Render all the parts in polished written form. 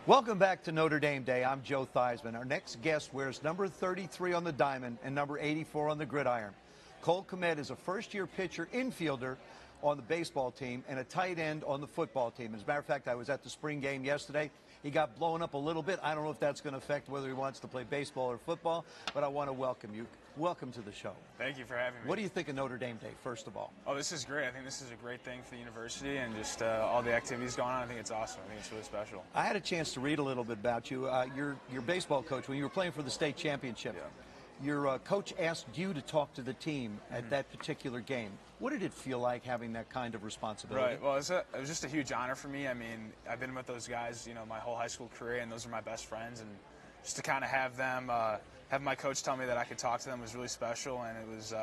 Welcome back to Notre Dame Day. I'm Joe Theismann. Our next guest wears number 33 on the diamond and number 84 on the gridiron. Kmet is a first-year pitcher infielder on the baseball team and a tight end on the football team. As a matter of fact, I was at the spring game yesterday. He got blown up a little bit. I don't know if that's going to affect whether he wants to play baseball or football, but I want to welcome you. Welcome to the show. Thank you for having me. What do you think of Notre Dame Day, first of all? Oh, this is great. I think this is a great thing for the university and just all the activities going on. I think it's awesome. I think it's really special. I had a chance to read a little bit about you. Your baseball coach, when you were playing for the state championship, your coach asked you to talk to the team at that particular game. What did it feel like having that kind of responsibility? Right. Well, it was just a huge honor for me. I mean, I've been with those guys, my whole high school career, and those are my best friends. And just to kind of have them, have my coach tell me that I could talk to them was really special, and it was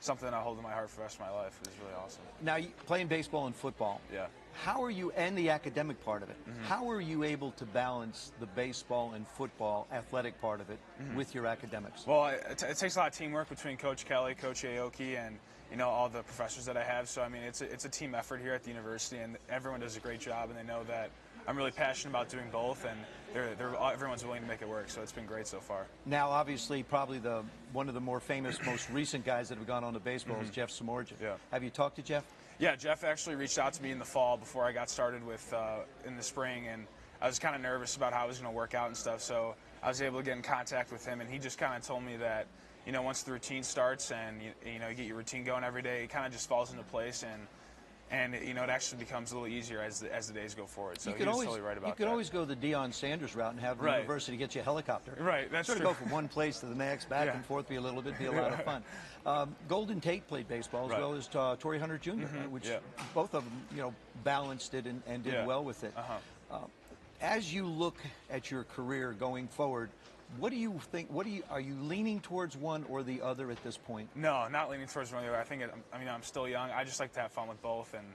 something that I hold in my heart for the rest of my life. It was really awesome. Now, playing baseball and football. Yeah. How are you, and the academic part of it, how are you able to balance the baseball and football athletic part of it with your academics? Well, it takes a lot of teamwork between Coach Kelly, Coach Aoki, and all the professors that I have. So I mean, it's a team effort here at the university, and everyone does a great job, and they know that I'm really passionate about doing both, and everyone's willing to make it work. So it's been great so far. Now, obviously, probably one of the more famous, most recent guys that have gone on to baseball is Jeff Samardzija. Yeah. Have you talked to Jeff? Yeah, Jeff actually reached out to me in the fall before I got started with in the spring, and I was kind of nervous about how it was going to work out and stuff. So I was able to get in contact with him, and he just kind of told me that once the routine starts and you get your routine going every day, it kind of just falls into place, and it actually becomes a little easier as the days go forward. So he was totally right about that. You could always go the Deion Sanders route and have the university get you a helicopter. Right, that's true. Sort of go from one place to the next, back and forth, be a lot of fun. Golden Tate played baseball as well as Torrey Hunter Jr., which both of them, balanced it and did well with it. As you look at your career going forward, what do you think? Are you leaning towards one or the other at this point? No, not leaning towards one or the other. I think I'm still young. I just like to have fun with both, and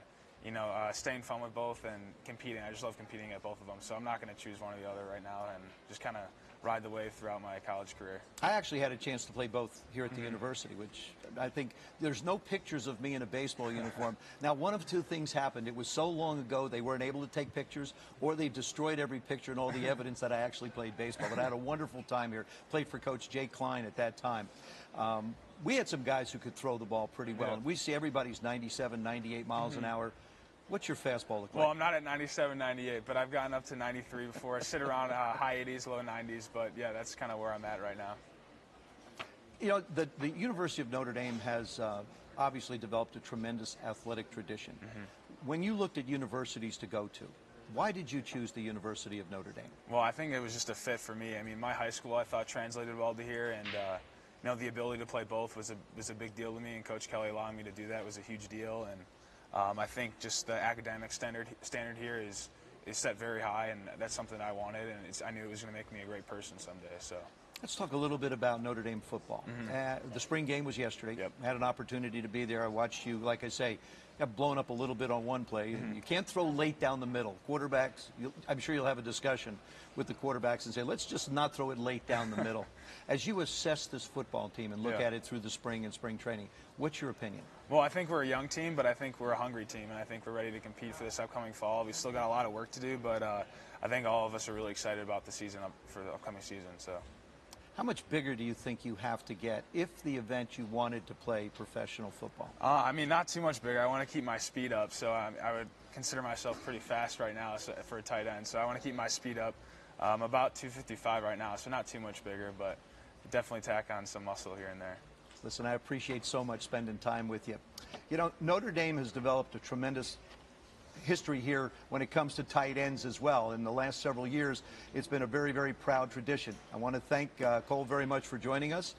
staying fun with both and competing. I just love competing at both of them. So I'm not going to choose one or the other right now, and just kind of ride the wave throughout my college career. I actually had a chance to play both here at the university, which I think there's no pictures of me in a baseball uniform. Now, one of two things happened. It was so long ago they weren't able to take pictures, or they destroyed every picture and all the evidence that I actually played baseball. But I had a wonderful time here. Played for Coach Jay Klein at that time. We had some guys who could throw the ball pretty well. And we see everybody's 97, 98 miles an hour. What's your fastball look like? Well, I'm not at 97, 98, but I've gotten up to 93 before. I sit around high 80s, low 90s, but yeah, that's kind of where I'm at right now. The University of Notre Dame has obviously developed a tremendous athletic tradition. When you looked at universities to go to, why did you choose the University of Notre Dame? Well, I think it was just a fit for me. I mean, my high school I thought translated well to here, and the ability to play both was a big deal to me, and Coach Kelly allowing me to do that was a huge deal. And I think just the academic standard here is set very high, and that's something I wanted, and I knew it was going to make me a great person someday. So let's talk a little bit about Notre Dame football. The spring game was yesterday. Had an opportunity to be there. I watched you, like I say, got blown up a little bit on one play. You can't throw late down the middle. Quarterbacks, I'm sure you'll have a discussion with the quarterbacks and say, let's just not throw it late down the middle. As you assess this football team and look at it through the spring and spring training, what's your opinion? Well, I think we're a young team, but I think we're a hungry team, and I think we're ready to compete for this upcoming fall. We've still got a lot of work to do, but I think all of us are really excited about the season for the upcoming season. So, how much bigger do you think you have to get if the event you wanted to play professional football? I mean, not too much bigger. I want to keep my speed up, so I would consider myself pretty fast right now for a tight end. So I want to keep my speed up. I'm about 255 right now, so not too much bigger, but definitely tack on some muscle here and there. Listen, I appreciate so much spending time with you. Notre Dame has developed a tremendous history here when it comes to tight ends as well. In the last several years, it's been a very, very proud tradition. I want to thank Cole very much for joining us.